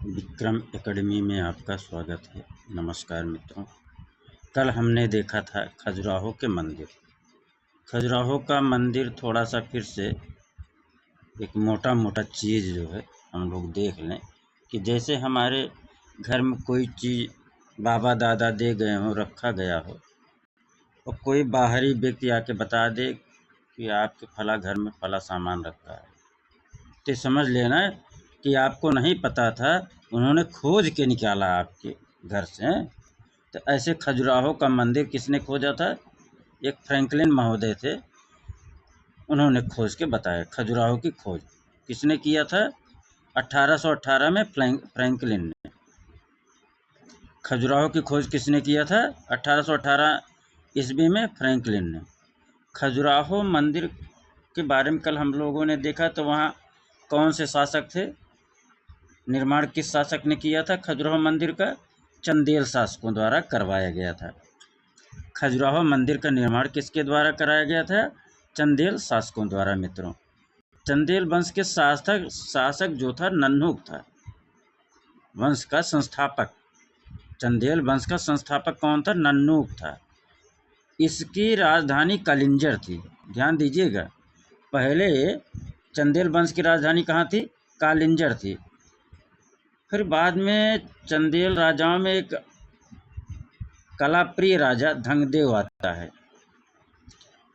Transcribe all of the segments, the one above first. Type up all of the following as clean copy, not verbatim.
Vikram academy में आपका स्वागत है। नमस्कार मित्रों, कल हमने देखा था खजुराहो के मंदिर। खजुराहो का मंदिर थोड़ा सा फिर से एक मोटा मोटा चीज़ जो है हम लोग देख लें कि जैसे हमारे घर में कोई चीज़ बाबा दादा दे गए हों, रखा गया हो, और कोई बाहरी व्यक्ति आके बता दे कि आपके फला घर में फला सामान रखा है, तो समझ लेना कि आपको नहीं पता था, उन्होंने खोज के निकाला आपके घर से। तो ऐसे खजुराहो का मंदिर किसने खोजा था? एक फ्रैंकलिन महोदय थे, उन्होंने खोज के बताया। खजुराहो की खोज किसने किया था? 1818 में फ्रैंकलिन ने। खजुराहो की खोज किसने किया था? 1818 ईस्वी में फ्रैंकलिन ने। खजुराहो मंदिर के बारे में कल हम लोगों ने देखा, तो वहाँ कौन से शासक थे? निर्माण किस शासक ने किया था खजुराहो मंदिर का? चंदेल शासकों द्वारा करवाया गया था। खजुराहो मंदिर का निर्माण किसके द्वारा कराया गया था? चंदेल शासकों द्वारा। मित्रों, चंदेल वंश के शासक जो था नन्हुक था, वंश का संस्थापक। चंदेल वंश का संस्थापक कौन था? नन्हुक था। इसकी राजधानी कलिंजर थी। ध्यान दीजिएगा, पहले चंदेल वंश की राजधानी कहाँ थी? कालिंजर थी। फिर बाद में चंदेल राजाओं में एक कलाप्रिय राजा धंगदेव आता है,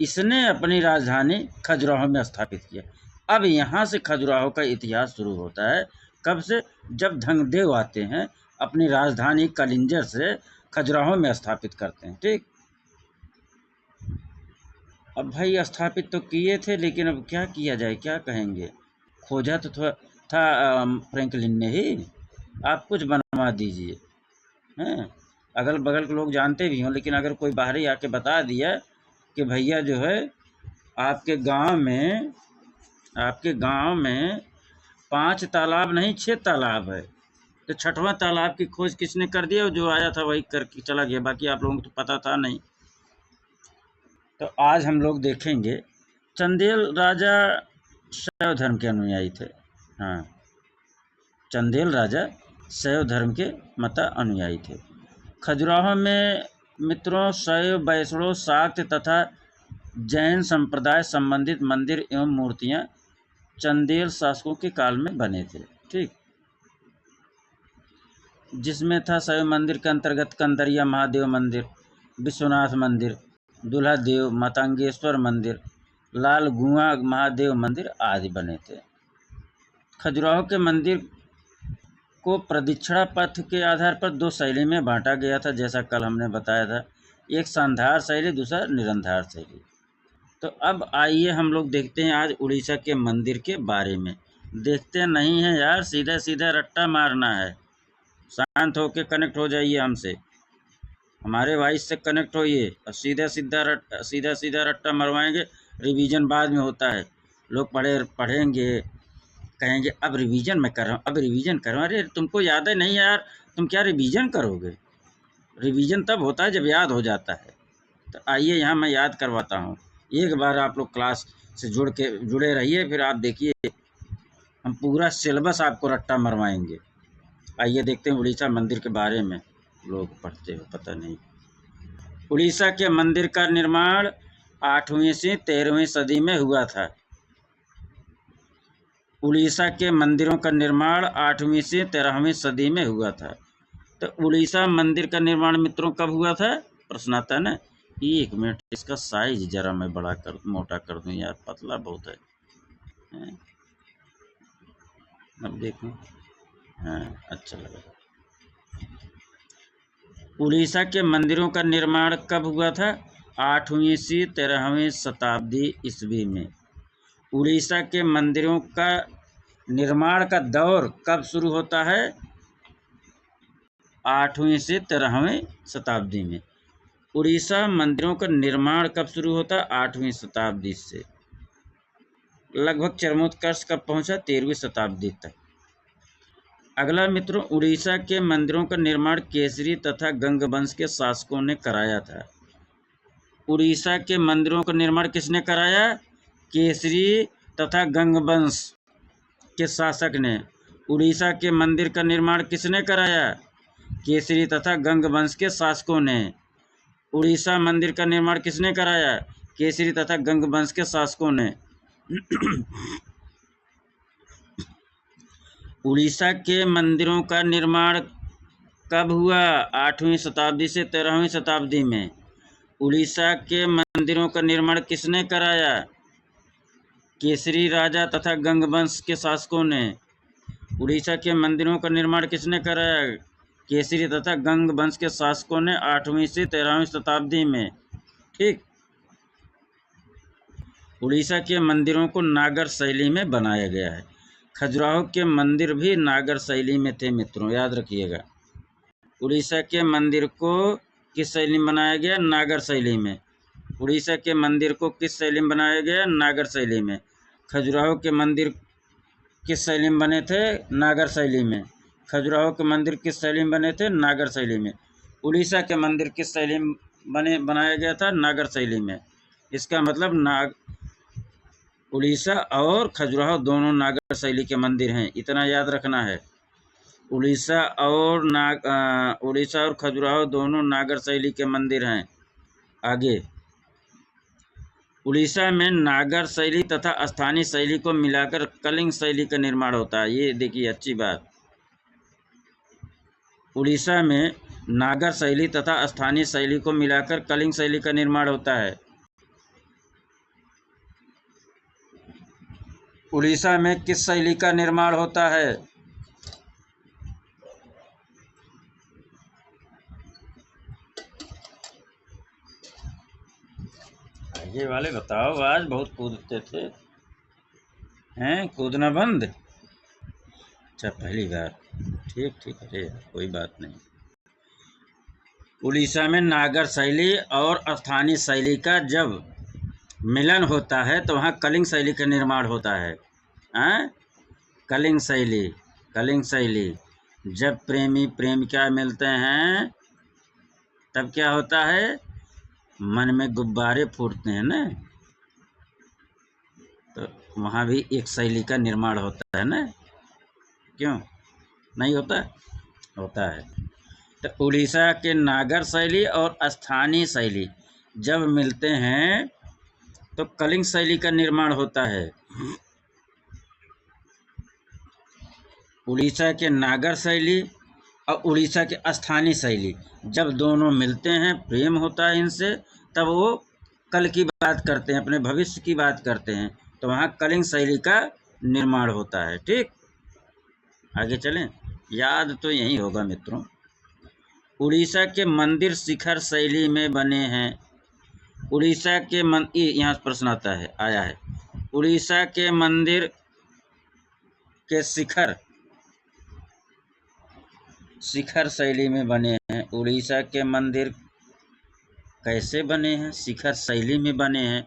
इसने अपनी राजधानी खजुराहो में स्थापित किया। अब यहाँ से खजुराहो का इतिहास शुरू होता है। कब से? जब धंगदेव आते हैं, अपनी राजधानी कलिंजर से खजुराहो में स्थापित करते हैं। ठीक, अब भाई स्थापित तो किए थे, लेकिन अब क्या किया जाए, क्या कहेंगे? खोजा तो था फ्रैंकलिन ने ही। आप कुछ बनवा दीजिए, हैं? अगल बगल के लोग जानते भी हों, लेकिन अगर कोई बाहरी आके बता दिया कि भैया जो है आपके गांव में 5 तालाब नहीं 6 तालाब है, तो 6वां तालाब की खोज किसने कर दिया? जो आया था वही करके चला गया, बाकी आप लोगों को तो पता था नहीं। तो आज हम लोग देखेंगे, चंदेल राजा शैव धर्म के अनुयायी थे। हाँ, चंदेल राजा शैव धर्म के अनुयायी थे। खजुराहो में मित्रों शैव, वैष्णव, शाक्त तथा जैन संप्रदाय संबंधित मंदिर एवं मूर्तियां चंदेल शासकों के काल में बने थे। ठीक, जिसमें था शैव मंदिर के अंतर्गत कंदरिया महादेव मंदिर, विश्वनाथ मंदिर, दूल्हा देव, मातंगेश्वर मंदिर, लाल गुआ महादेव मंदिर आदि बने थे। खजुराहो के मंदिर को प्रदक्षिणा पथ के आधार पर 2 शैली में बांटा गया था, जैसा कल हमने बताया था। एक शानदार शैली, दूसरा निरंधार शैली। तो अब आइए हम लोग देखते हैं आज उड़ीसा के मंदिर के बारे में। देखते नहीं हैं यार, सीधा सीधा रट्टा मारना है। शांत होके कनेक्ट हो जाइए हमसे, हमारे वॉइस से कनेक्ट होइए, और सीधा सीधा रट्टा मरवाएंगे। रिवीजन बाद में होता है, लोग पढ़ेंगे, कहेंगे अब रिवीजन मैं कर रहा हूँ, अब रिवीजन कर रहा हूँ। अरे तुमको याद है नहीं यार, तुम क्या रिवीजन करोगे? रिवीजन तब होता है जब याद हो जाता है। तो आइए यहाँ मैं याद करवाता हूँ। एक बार आप लोग क्लास से जुड़े रहिए, फिर आप देखिए हम पूरा सिलेबस आपको रट्टा मरवाएंगे। आइए देखते हैं उड़ीसा मंदिर के बारे में। लोग पढ़ते हो पता नहीं। उड़ीसा के मंदिर का निर्माण 8वीं से 13वीं सदी में हुआ था। उड़ीसा के मंदिरों का निर्माण 8वीं से 13वीं सदी में हुआ था। तो उड़ीसा मंदिर का निर्माण मित्रों कब हुआ था? प्रश्न आता है ना। 1 मिनट, इसका साइज जरा मैं मोटा कर दूं यार, पतला बहुत है। अब देखो, हाँ अच्छा लगा। उड़ीसा के मंदिरों का निर्माण कब हुआ था? 8वीं से 13वीं शताब्दी ईस्वी में। उड़ीसा के मंदिरों का निर्माण का दौर कब शुरू होता है? 8वीं से 13वीं शताब्दी में। उड़ीसा मंदिरों का निर्माण कब शुरू होता? 8वीं शताब्दी से। लगभग चरमोत्कर्ष कब पहुंचा? 13वीं शताब्दी तक। अगला मित्रों, उड़ीसा के मंदिरों का निर्माण केसरी तथा गंगवंश के शासकों ने कराया था। उड़ीसा के मंदिरों का निर्माण किसने कराया? केसरी तथा गंगवंश के शासक ने। उड़ीसा के मंदिर का निर्माण किसने कराया? केसरी तथा गंग वंश के शासकों ने। उड़ीसा मंदिर का निर्माण किसने कराया? केसरी तथा गंग वंश के शासकों ने। उड़ीसा के मंदिरों का निर्माण कब हुआ? 8वीं शताब्दी से 13वीं शताब्दी में। उड़ीसा के मंदिरों का निर्माण किसने कराया? केसरी राजा तथा गंग वंश के शासकों ने। उड़ीसा के मंदिरों का निर्माण किसने कराया? केसरी तथा गंग वंश के शासकों ने 8वीं से 13वीं शताब्दी में। ठीक। उड़ीसा के मंदिरों को नागर शैली में बनाया गया है। खजुराहो के मंदिर भी नागर शैली में थे मित्रों, याद रखिएगा। उड़ीसा के मंदिर को किस शैली में बनाया गया? नागर शैली में। उड़ीसा के मंदिर को किस शैली में बनाया गया? नागर शैली में। खजुराहो के मंदिर किस शैली में बने थे? नागर शैली में। खजुराहो के मंदिर किस शैली में बने थे? नागर शैली में। उड़ीसा के मंदिर किस शैली में बनाया गया था? नागर शैली में। इसका मतलब उड़ीसा और खजुराहो दोनों नागर शैली के मंदिर हैं, इतना याद रखना है। उड़ीसा और खजुराहो दोनों नागर शैली के मंदिर हैं। आगे, उड़ीसा में नागर शैली तथा स्थानीय शैली को मिलाकर कलिंग शैली का निर्माण होता है। ये देखिए अच्छी बात। उड़ीसा में नागर शैली तथा स्थानीय शैली को मिलाकर कलिंग शैली का निर्माण होता है। उड़ीसा में किस शैली का निर्माण होता है? ये वाले बताओ, आज बहुत कूदते थे, हैं? कूदना बंद? अच्छा, पहली बार। ठीक ठीक, अरे कोई बात नहीं। उड़ीसा में नागर शैली और स्थानीय शैली का जब मिलन होता है तो वहाँ कलिंग शैली का निर्माण होता है। कलिंग शैली। कलिंग शैली। जब प्रेमी प्रेमिका मिलते हैं तब क्या होता है? मन में गुब्बारे फूटते हैं ना, तो वहाँ भी एक शैली का निर्माण होता है ना, क्यों नहीं होता? होता है। तो उड़ीसा के नागर शैली और स्थानीय शैली जब मिलते हैं तो कलिंग शैली का निर्माण होता है। उड़ीसा के नागर शैली और उड़ीसा के स्थानीय शैली जब दोनों मिलते हैं, प्रेम होता है इनसे, तब वो कल की बात करते हैं, अपने भविष्य की बात करते हैं, तो वहाँ कलिंग शैली का निर्माण होता है। ठीक, आगे चलें। याद तो यही होगा मित्रों। उड़ीसा के मंदिर शिखर शैली में बने हैं। उड़ीसा के यहाँ प्रश्न आता है, आया है, उड़ीसा के मंदिर के शिखर शैली में बने हैं। उड़ीसा के मंदिर कैसे बने हैं? शिखर शैली में बने हैं।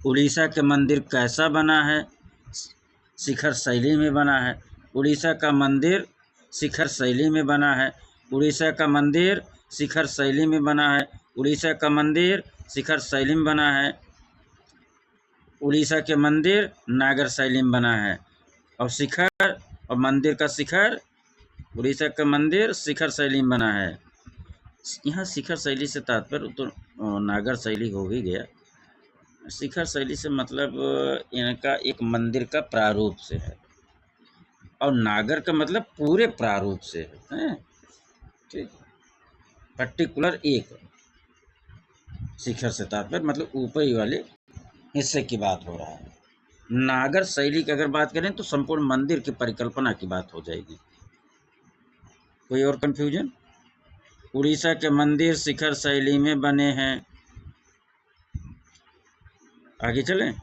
उड़ीसा के मंदिर कैसा बना है? शिखर शैली में बना है। उड़ीसा का मंदिर शिखर शैली में बना है। उड़ीसा का मंदिर शिखर शैली में बना है। उड़ीसा का मंदिर शिखर शैली में बना है। उड़ीसा के मंदिर नागर शैली में बना है। और शिखर और मंदिर का शिखर, उड़ीसा का मंदिर शिखर शैली में बना है। यहाँ शिखर शैली से तात्पर्य तो नागर शैली हो ही गया। शिखर शैली से मतलब इनका एक मंदिर का प्रारूप से है, और नागर का मतलब पूरे प्रारूप से है। ठीक, पर्टिकुलर एक शिखर से तात्पर्य मतलब ऊपरी वाले हिस्से की बात हो रहा है। नागर शैली की अगर बात करें तो संपूर्ण मंदिर की परिकल्पना की बात हो जाएगी। कोई और कंफ्यूजन? उड़ीसा के मंदिर शिखर शैली में बने हैं। आगे चलें।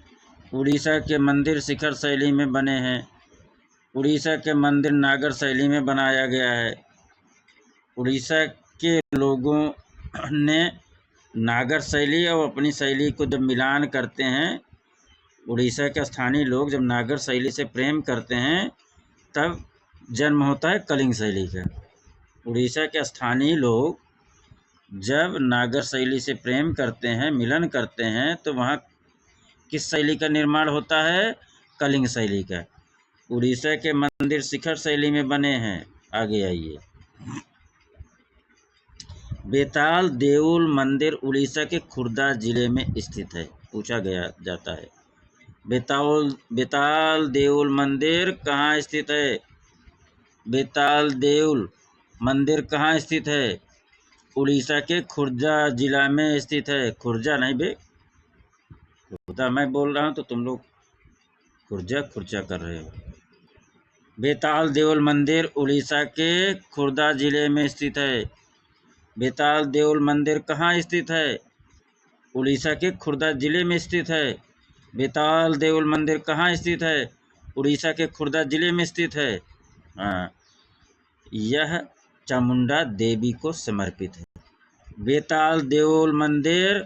उड़ीसा के मंदिर शिखर शैली में बने हैं। उड़ीसा के मंदिर नागर शैली में बनाया गया है। उड़ीसा के लोगों ने नागर शैली और अपनी शैली को जब मिलान करते हैं, उड़ीसा के स्थानीय लोग जब नागर शैली से प्रेम करते हैं तब जन्म होता है कलिंग शैली का। उड़ीसा के स्थानीय लोग जब नागर शैली से प्रेम करते हैं, मिलन करते हैं, तो वहाँ किस शैली का निर्माण होता है? कलिंग शैली का। उड़ीसा के मंदिर शिखर शैली में बने हैं। आगे आइए। बेताल देउल मंदिर उड़ीसा के खुर्दा जिले में स्थित है। पूछा गया जाता है बेताल देउल मंदिर कहाँ स्थित है? बेताल देउल मंदिर कहाँ स्थित है? उड़ीसा के खुर्जा जिला में स्थित है। खुर्जा नहीं बे, खुर्दा मैं बोल रहा हूँ तो तुम लोग खुर्जा खुर्जा कर रहे हो। बेताल देउल मंदिर उड़ीसा के खुर्दा जिले में स्थित है। बेताल देउल मंदिर कहाँ स्थित है? उड़ीसा के खुर्दा जिले में स्थित है। बेताल देउल मंदिर कहाँ स्थित है? उड़ीसा के खुर्दा जिले में स्थित है। हाँ, यह चामुंडा देवी को समर्पित है। बेताल देउल मंदिर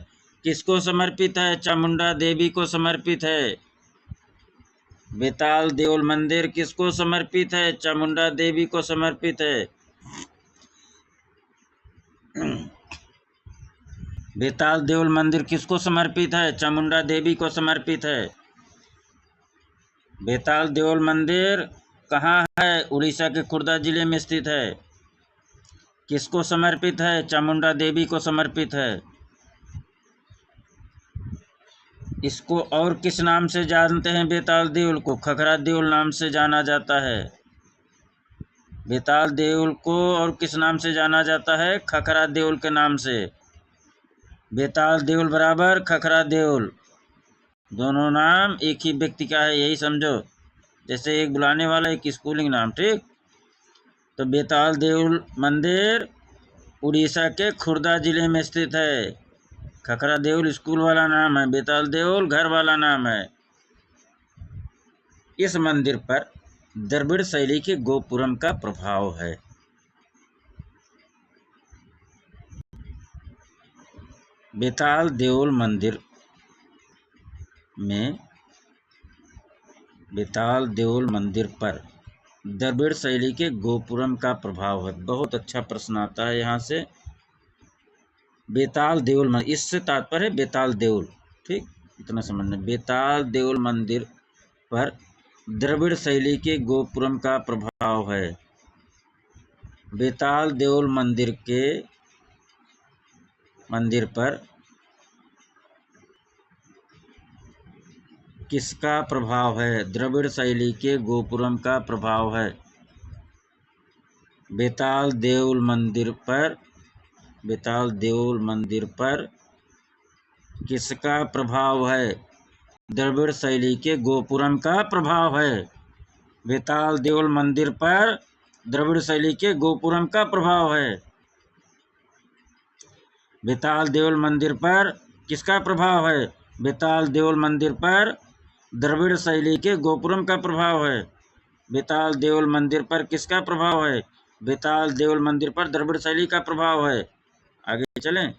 किसको समर्पित है? चामुंडा देवी को समर्पित है। बेताल देउल मंदिर किसको समर्पित है? चामुंडा देवी को समर्पित है। बेताल देउल मंदिर किसको समर्पित है? चामुंडा देवी को समर्पित है। बेताल देउल मंदिर कहाँ है? उड़ीसा के खुर्दा जिले में स्थित है। किसको समर्पित है? चामुंडा देवी को समर्पित है। इसको और किस नाम से जानते हैं? बेताल देउल को खखरा देउल नाम से जाना जाता है। बेताल देउल को और किस नाम से जाना जाता है? खखरा देउल के नाम से। बेताल देउल बराबर खखरा देउल, दोनों नाम एक ही व्यक्ति का है, यही समझो। जैसे एक बुलाने वाला एक स्कूलिंग नाम, ठीक। तो बेताल देउल मंदिर उड़ीसा के खुर्दा जिले में स्थित है। खखरा देउल स्कूल वाला नाम है, बेताल देउल घर वाला नाम है। इस मंदिर पर द्रविड़ शैली के गोपुरम का प्रभाव है। बेताल देउल मंदिर में बेताल देउल मंदिर पर द्रविड़ शैली के गोपुरम का प्रभाव है। बहुत अच्छा प्रश्न आता है यहाँ से। बेताल देउल मंदिर, इससे तात्पर्य है बेताल देउल, ठीक, इतना समझना। बेताल देउल मंदिर पर द्रविड़ शैली के गोपुरम का प्रभाव है। बेताल देउल मंदिर पर किसका प्रभाव है? द्रविड़ शैली के गोपुरम का प्रभाव है। बेताल देउल मंदिर पर किसका प्रभाव है? द्रविड़ शैली के गोपुरम का प्रभाव है। बेताल देउल मंदिर पर द्रविड़ शैली के गोपुरम का प्रभाव है। बेताल देउल मंदिर पर किसका प्रभाव है? बेताल देउल मंदिर पर द्रविड़ शैली के गोपुरम का प्रभाव है। बेताल देउल मंदिर पर किसका प्रभाव है? बेताल देउल मंदिर पर द्रविड़ शैली का प्रभाव है। आगे चलें।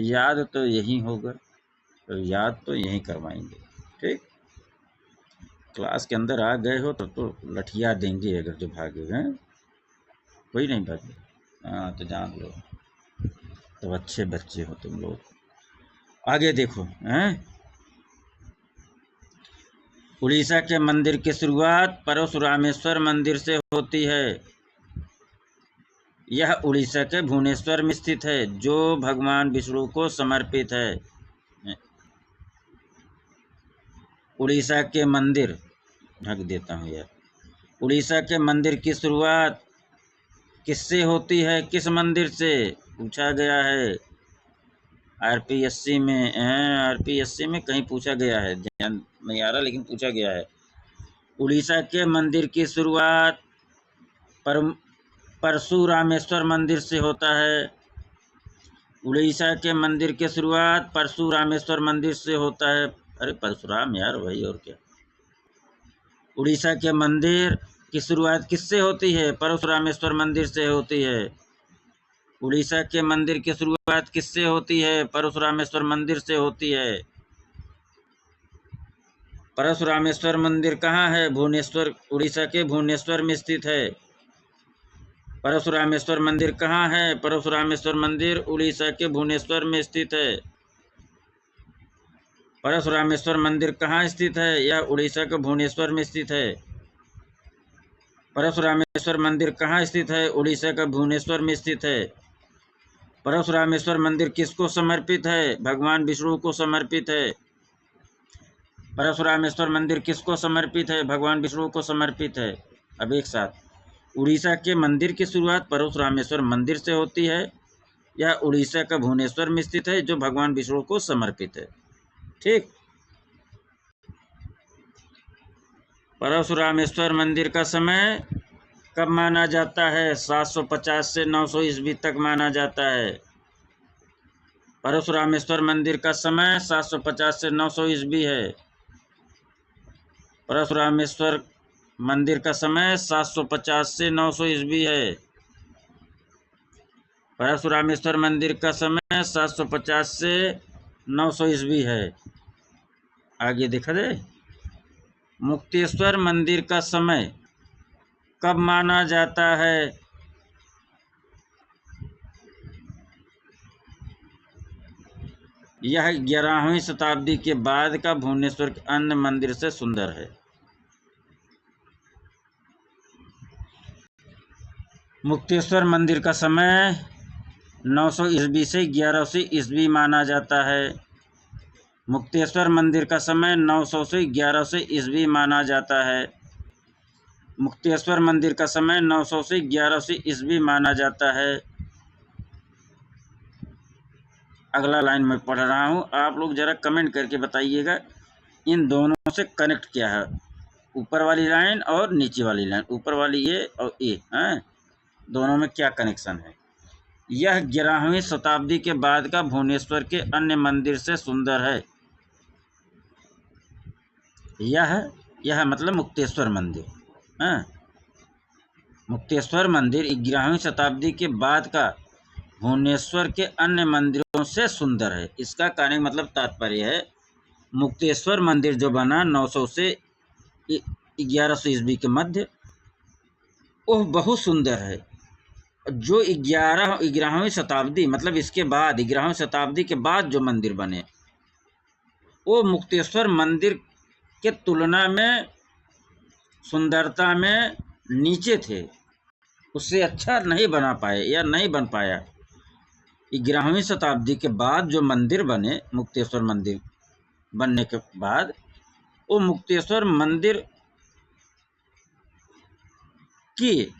याद तो यही होगा, तो याद तो यही करवाएंगे, ठीक। क्लास के अंदर आ गए हो तो लठिया देंगे अगर जो भागे हैं। कोई नहीं भागे, हाँ तो जान लो, तो अच्छे बच्चे हो तुम लोग। आगे देखो हैं। उड़ीसा के मंदिर की शुरुआत परशुरामेश्वर मंदिर से होती है। यह उड़ीसा के भुवनेश्वर में स्थित है, जो भगवान विष्णु को समर्पित है। उड़ीसा के मंदिर, ढक देता हूँ यार। उड़ीसा के मंदिर की शुरुआत किससे होती है? किस मंदिर से? पूछा गया है आरपीएससी में कहीं पूछा गया है, ध्यान नहीं आ रहा लेकिन पूछा गया है। उड़ीसा के मंदिर की शुरुआत परशुरामेश्वर मंदिर से होता है। उड़ीसा के मंदिर की शुरुआत परशुरामेश्वर मंदिर से होता है। अरे परशुराम यार, वही और क्या। उड़ीसा के मंदिर की शुरुआत किससे होती है? परशुरामेश्वर मंदिर से होती है। उड़ीसा के मंदिर की शुरुआत किससे होती है? परशुरामेश्वर मंदिर से होती है। परशुरामेश्वर मंदिर कहाँ है? भुवनेश्वर, उड़ीसा के भुवनेश्वर में स्थित है। परशुरामेश्वर मंदिर कहाँ है? परशुरामेश्वर मंदिर उड़ीसा के भुवनेश्वर में स्थित है। परशुरामेश्वर मंदिर कहाँ स्थित है? यह उड़ीसा के भुवनेश्वर में स्थित है। परशुरामेश्वर मंदिर कहाँ स्थित है? उड़ीसा का भुवनेश्वर में स्थित है। परशुरामेश्वर मंदिर किसको समर्पित है? भगवान विष्णु को समर्पित है। परशुरामेश्वर मंदिर किसको समर्पित है? भगवान विष्णु को समर्पित है। अब एक साथ, उड़ीसा के मंदिर की शुरुआत परशुरामेश्वर मंदिर से होती है, यह उड़ीसा का भुवनेश्वर में स्थित है, जो भगवान विष्णु को समर्पित है। ठीक। परशुरामेश्वर मंदिर का समय कब माना जाता है? 750 से 900 ईस्वी तक माना जाता है। परशुरामेश्वर मंदिर का समय 750 से 900 ईस्वी है। परशुरामेश्वर मंदिर का समय 750 से 900 ईस्वी है। परशुरामेश्वर मंदिर का समय 750 से 900 ईस्वी है। आगे देखा जाए, मुक्तेश्वर मंदिर का समय कब माना जाता है? यह 11वीं शताब्दी के बाद का भुवनेश्वर के अन्य मंदिर से सुंदर है। मुक्तेश्वर मंदिर का समय 900 ईस्वी से 1100 ईस्वी माना जाता है। मुक्तेश्वर मंदिर का समय 900 से 1100 ईस्वी माना जाता है। मुक्तेश्वर मंदिर का समय 900 से 1100 ईस्वी माना जाता है। अगला लाइन में पढ़ रहा हूँ, आप लोग जरा कमेंट करके बताइएगा इन दोनों से कनेक्ट क्या है, ऊपर वाली लाइन और नीचे वाली लाइन, ऊपर वाली ए और ए हैं, दोनों में क्या कनेक्शन है। यह 11वीं शताब्दी के बाद का भुवनेश्वर के अन्य मंदिर से सुंदर है। यह मतलब मुक्तेश्वर मंदिर, हाँ, मुक्तेश्वर मंदिर 11वीं शताब्दी के बाद का भुवनेश्वर के अन्य मंदिरों से सुंदर है। इसका कहने का मतलब तात्पर्य है, मुक्तेश्वर मंदिर जो बना 900 से 1100 ईस्वी के मध्य, वह बहुत सुंदर है। जो 11वीं शताब्दी मतलब इसके बाद 11वीं शताब्दी के बाद जो मंदिर बने, वो मुक्तेश्वर मंदिर के तुलना में सुंदरता में नीचे थे, उससे अच्छा नहीं बना पाए या नहीं बन पाया। 11वीं शताब्दी के बाद जो मंदिर बने, मुक्तेश्वर मंदिर बनने के बाद, वो मुक्तेश्वर मंदिर की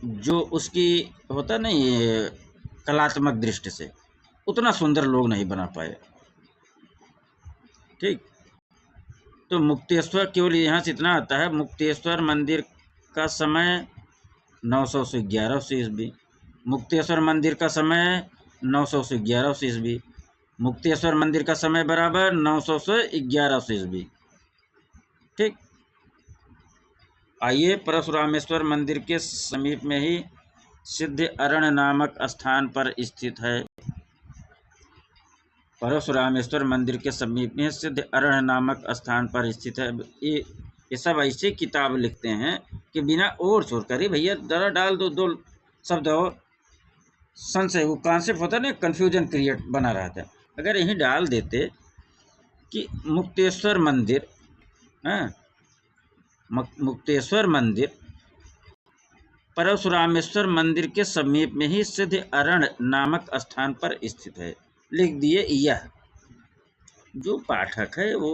जो उसकी होता नहीं कलात्मक दृष्टि से उतना सुंदर लोग नहीं बना पाए। ठीक। तो मुक्तेश्वर केवल यहाँ से इतना आता है, मुक्तेश्वर मंदिर का समय 900 से 1100 ईस्वी, मुक्तेश्वर मंदिर का समय 900 से 1100 ईस्वी, मुक्तेश्वर मंदिर का समय बराबर 900 से 1100 ईस्वी। ठीक। आइए, परशुरामेश्वर मंदिर के समीप में ही सिद्ध अरण्य नामक स्थान पर स्थित है। परशुरामेश्वर मंदिर के समीप में सिद्ध अरण्य नामक स्थान पर स्थित है। ये सब ऐसे किताब लिखते हैं कि बिना और छोड़ कर, भैया जरा डाल दो दो शब्द और संशय, वो कॉन्सेप्ट होता है ना, कन्फ्यूजन क्रिएट बना रहता है। अगर यहीं डाल देते कि मुक्तेश्वर मंदिर, हाँ, मुक्तेश्वर मंदिर परशुरामेश्वर मंदिर के समीप में ही सिद्ध अरण्य नामक स्थान पर स्थित है, लिख दिए। यह जो पाठक है वो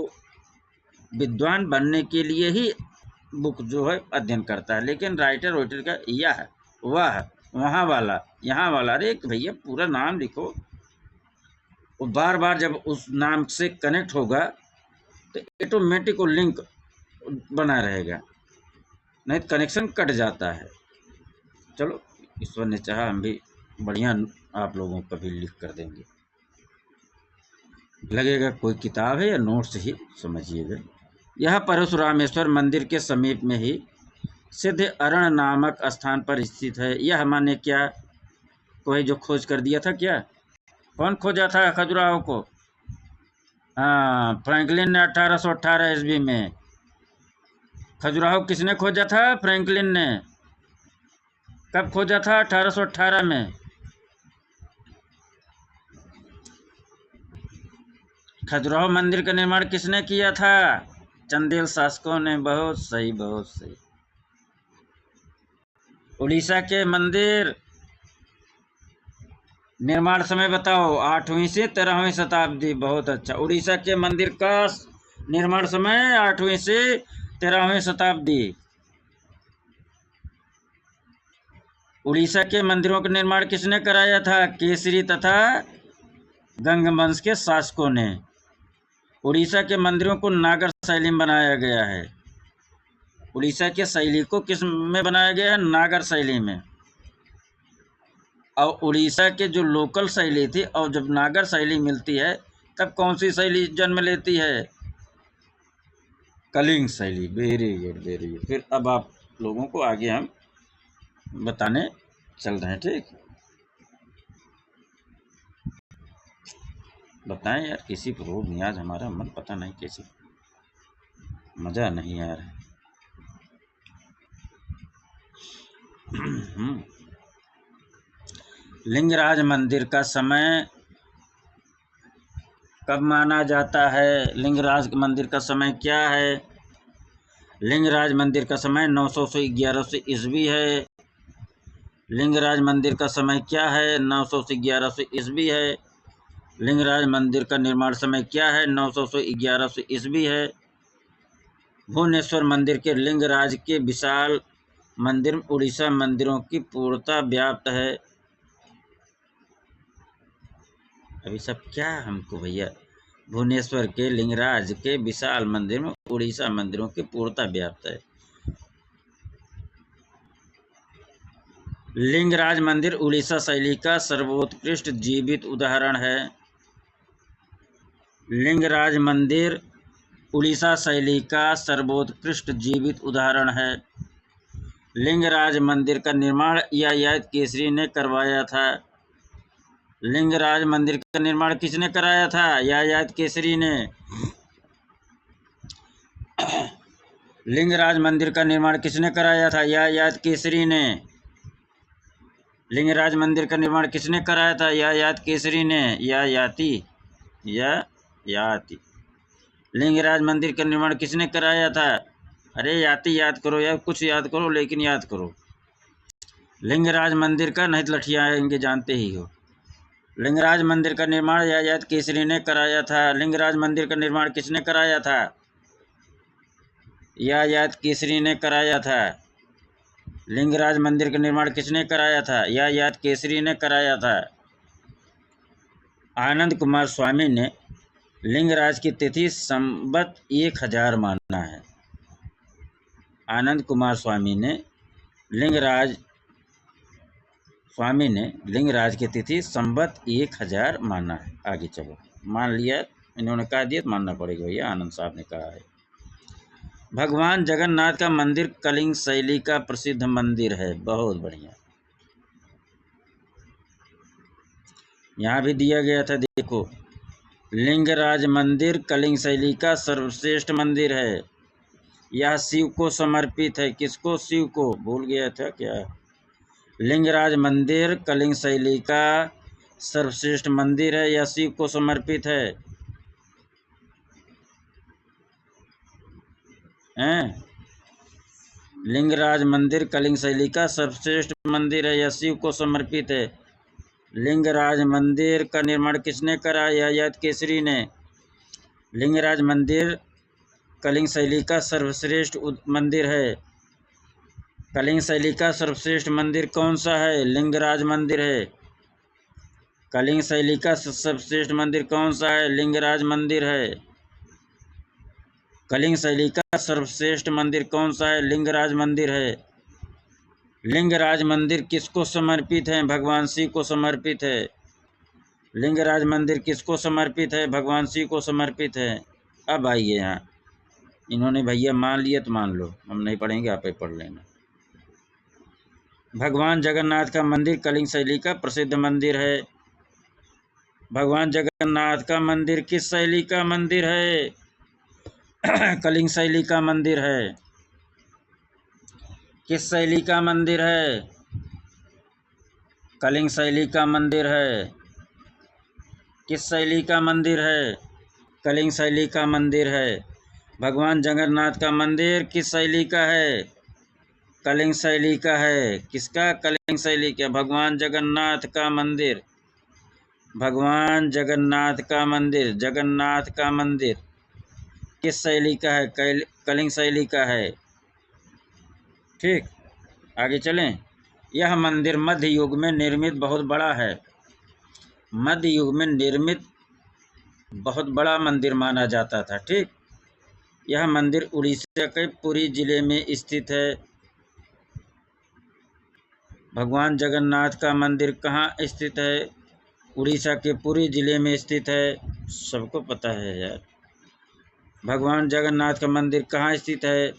विद्वान बनने के लिए ही बुक जो है अध्ययन करता है, लेकिन राइटर वाइटर का यह वह वहाँ वाला यहाँ वाला, अरे भैया पूरा नाम लिखो। वो बार बार जब उस नाम से कनेक्ट होगा तो ऑटोमेटिक वो लिंक बना रहेगा, नहीं तो कनेक्शन कट जाता है। चलो, ईश्वर ने चाहा हम भी बढ़िया आप लोगों को भी लिख कर देंगे। लगेगा कोई किताब है या नोट्स ही समझिएगा। यह परशुरामेश्वर मंदिर के समीप में ही सिद्ध अरण्य नामक स्थान पर स्थित है। यह माने क्या, कोई जो खोज कर दिया था क्या, कौन खोजा था खजुराहो को? हाँ, फ्रैंकलिन ने 1818 ईस्वी में। खजुराहो किसने खोजा था? फ्रैंकलिन ने। कब खोजा था? 1818 में। खजुराहो मंदिर का निर्माण किसने किया था? चंदेल शासकों ने। बहुत सही, बहुत सही। उड़ीसा के मंदिर निर्माण समय बताओ। 8वीं से 13वीं शताब्दी। बहुत अच्छा। उड़ीसा के मंदिर का निर्माण समय 8वीं से 13वीं शताब्दी। उड़ीसा के मंदिरों का निर्माण किसने कराया था? केसरी तथा गंगवंश के शासकों ने। उड़ीसा के मंदिरों को नागर शैली में बनाया गया है। उड़ीसा के शैली को किस में बनाया गया है? नागर शैली में। और उड़ीसा के जो लोकल शैली थी और जब नागर शैली मिलती है तब कौन सी शैली जन्म लेती है? कलिंग शैली। Very good, very good. फिर अब आप लोगों को आगे हम बताने चल रहे हैं, ठीक? बताएं यार, किसी को रोग नहीं आज हमारा मन, पता नहीं कैसे मजा नहीं आ रहा है। लिंगराज मंदिर का समय कब माना जाता है? लिंगराज मंदिर का समय क्या है? लिंगराज मंदिर का समय 900 से 1100 ईस्वी है। लिंगराज मंदिर का समय क्या है? 900 से 1100 ईस्वी है। लिंगराज मंदिर का निर्माण समय क्या है? 900 से 1100 ईस्वी है। भुवनेश्वर मंदिर के लिंगराज के विशाल मंदिर में उड़ीसा मंदिरों की पूर्णता व्याप्त है। अभी सब क्या हमको भैया? भुवनेश्वर के लिंगराज के विशाल मंदिर में उड़ीसा मंदिरों की पूर्णता व्याप्त है। लिंगराज मंदिर उड़ीसा शैली का सर्वोत्कृष्ट जीवित उदाहरण है। लिंगराज मंदिर उड़ीसा शैली का सर्वोत्कृष्ट जीवित उदाहरण है। लिंगराज मंदिर का निर्माण ययाति केसरी ने करवाया था। लिंगराज मंदिर का निर्माण किसने कराया था? ययाति केसरी ने। लिंगराज मंदिर का निर्माण किसने कराया था? ययाति केसरी ने। लिंगराज मंदिर का निर्माण किसने कराया था? ययाति केसरी ने। ययाति। लिंगराज मंदिर का निर्माण किसने कराया था? अरे याति याद करो यार, कुछ याद करो लेकिन याद करो। लिंगराज मंदिर का, नहीं तो लठियाएंगे जानते ही हो। लिंगराज मंदिर का निर्माण ययाति केसरी ने कराया था। लिंगराज मंदिर का निर्माण किसने कराया था? ययाति केसरी ने कराया था। लिंगराज मंदिर का निर्माण किसने कराया था? ययाति केसरी ने कराया था। आनंद कुमार स्वामी ने लिंगराज की तिथि संवत 1000 माना है। आनंद कुमार स्वामी ने लिंगराज की तिथि संवत 1000 माना है। आगे चलो, मान लिया, इन्होंने कहा दिया तो मानना पड़ेगा भैया, आनंद साहब ने कहा है। भगवान जगन्नाथ का मंदिर कलिंग शैली का प्रसिद्ध मंदिर है। बहुत बढ़िया। यहाँ भी दिया गया था, देखो, लिंगराज मंदिर कलिंग शैली का सर्वश्रेष्ठ मंदिर है। यह शिव को समर्पित है। किसको? शिव को। भूल गया था क्या? लिंगराज मंदिर कलिंग शैली का सर्वश्रेष्ठ मंदिर है। यह शिव को समर्पित है। लिंगराज मंदिर कलिंग शैली का सर्वश्रेष्ठ मंदिर है। यह शिव को समर्पित है। लिंगराज मंदिर का निर्माण किसने करा? ययाति केसरी ने। लिंगराज मंदिर कलिंग शैली का सर्वश्रेष्ठ मंदिर है। कलिंग शैली का सर्वश्रेष्ठ मंदिर कौन सा है? लिंगराज मंदिर है। कलिंग शैली का सर्वश्रेष्ठ मंदिर कौन सा है? लिंगराज मंदिर है। कलिंग शैली का सर्वश्रेष्ठ मंदिर कौन सा है? लिंगराज मंदिर है। लिंगराज मंदिर किसको समर्पित है? भगवान शिव को समर्पित है। लिंगराज मंदिर किसको समर्पित है? भगवान शिव को समर्पित है। अब आइए यहाँ, इन्होंने भैया मान लिया तो मान लो, हम नहीं पढ़ेंगे, आप ही पढ़ लेना। भगवान जगन्नाथ का मंदिर कलिंग शैली का प्रसिद्ध मंदिर है। भगवान जगन्नाथ का मंदिर किस शैली का मंदिर है? कलिंग शैली का मंदिर है। किस शैली का मंदिर है? कलिंग शैली का मंदिर है। किस शैली का मंदिर है? कलिंग शैली का मंदिर है। भगवान जगन्नाथ का मंदिर किस शैली का है? कलिंग शैली का है। किसका? कलिंग शैली का। भगवान जगन्नाथ का मंदिर, भगवान जगन्नाथ का मंदिर, जगन्नाथ का मंदिर किस शैली का है? कलिंग शैली का है। ठीक, आगे चलें। यह मंदिर मध्य युग में निर्मित बहुत बड़ा है। मध्य युग में निर्मित बहुत बड़ा मंदिर माना जाता था। ठीक, यह मंदिर उड़ीसा के पुरी जिले में स्थित है। भगवान जगन्नाथ का मंदिर कहाँ स्थित है? उड़ीसा के पुरी जिले में स्थित है। सबको पता है यार। भगवान जगन्नाथ का मंदिर कहाँ स्थित है?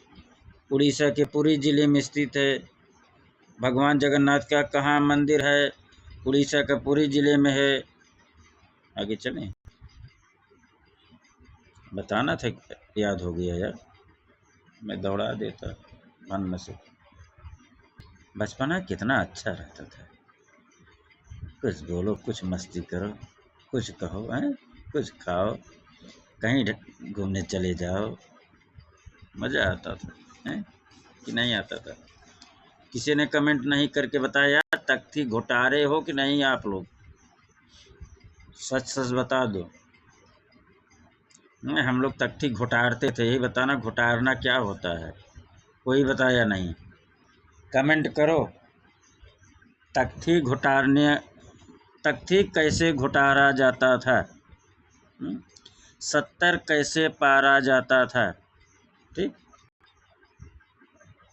उड़ीसा के पुरी जिले में स्थित है। भगवान जगन्नाथ का कहाँ मंदिर है? उड़ीसा का पुरी जिले में है। आगे चलें। बताना था, याद हो गया यार, मैं दौड़ा देता मन में से। बचपना कितना अच्छा रहता था। कुछ बोलो, कुछ मस्ती करो, कुछ कहो, हैं, कुछ खाओ, कहीं घूमने चले जाओ, मज़ा आता था, हैं कि नहीं आता था? किसी ने कमेंट नहीं करके बताया तख्ती घोटारे हो कि नहीं आप लोग? सच सच बता दो। नहीं, हम लोग तख्ती घोटारते थे। यही बताना, घोटारना क्या होता है? कोई बताया नहीं। कमेंट करो। तख्ती घोटारने, तख्ती कैसे घोटारा जाता था? 70 कैसे पारा जाता था? ठीक,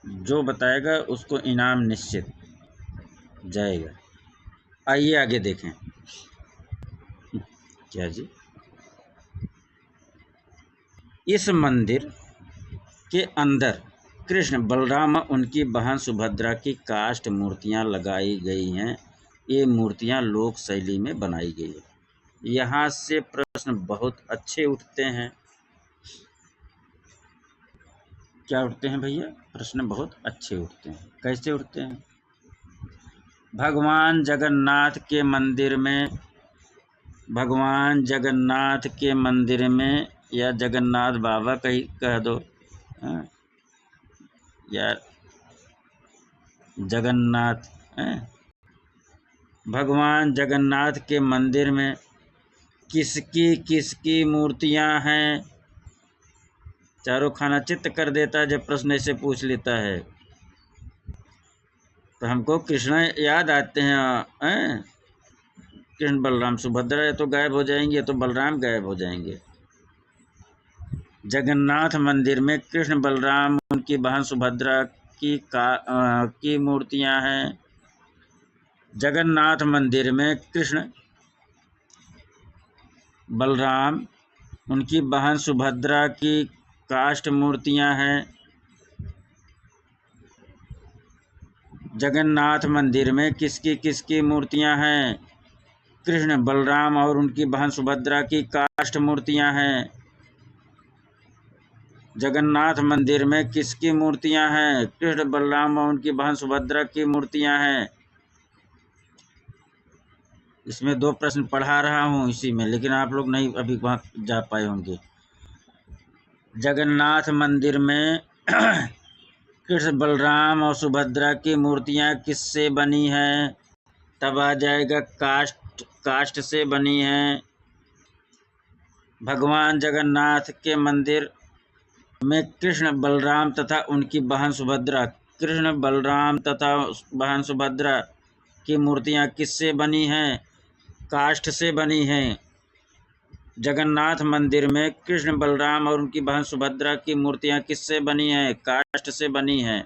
जो बताएगा उसको इनाम निश्चित जाएगा। आइए आगे देखें। क्या जी? इस मंदिर के अंदर कृष्ण, बलराम और उनकी बहन सुभद्रा की काष्ठ मूर्तियां लगाई गई हैं। ये मूर्तियां लोक शैली में बनाई गई है। यहाँ से प्रश्न बहुत अच्छे उठते हैं। क्या उठते हैं भैया? प्रश्न बहुत अच्छे उठते हैं। कैसे उठते हैं? भगवान जगन्नाथ के मंदिर में, भगवान जगन्नाथ के मंदिर में, या जगन्नाथ बाबा कह दो, हाँ, या जगन्नाथ, भगवान जगन्नाथ के मंदिर में किसकी किसकी मूर्तियां हैं? चारों खाना चित्त कर देता है जब प्रश्न ऐसे पूछ लेता है। तो हमको कृष्ण याद आते हैं, कृष्ण बलराम सुभद्रा या तो गायब हो जाएंगे या तो बलराम गायब हो जाएंगे। जगन्नाथ मंदिर में कृष्ण, बलराम, उनकी बहन सुभद्रा की मूर्तियां हैं। जगन्नाथ मंदिर में कृष्ण, बलराम, उनकी बहन सुभद्रा की काष्ठ मूर्तियां हैं। जगन्नाथ मंदिर में किसकी किसकी मूर्तियां हैं? कृष्ण, बलराम और उनकी बहन सुभद्रा की काष्ठ मूर्तियां हैं। जगन्नाथ मंदिर में किसकी मूर्तियां हैं? कृष्ण, बलराम और उनकी बहन सुभद्रा की मूर्तियां हैं। इसमें 2 प्रश्न पढ़ा रहा हूँ इसी में, लेकिन आप लोग नहीं अभी वहाँ जा पाए होंगे। जगन्नाथ मंदिर में कृष्ण, बलराम और सुभद्रा की मूर्तियां किससे बनी हैं? तब आ जाएगा काष्ठ से बनी हैं। भगवान जगन्नाथ के मंदिर में कृष्ण, बलराम तथा उनकी बहन सुभद्रा, कृष्ण, बलराम तथा बहन सुभद्रा की मूर्तियां किससे बनी हैं? काष्ठ से बनी हैं। जगन्नाथ मंदिर में कृष्ण, बलराम और उनकी बहन सुभद्रा की मूर्तियां किससे बनी हैं? काष्ठ से बनी हैं।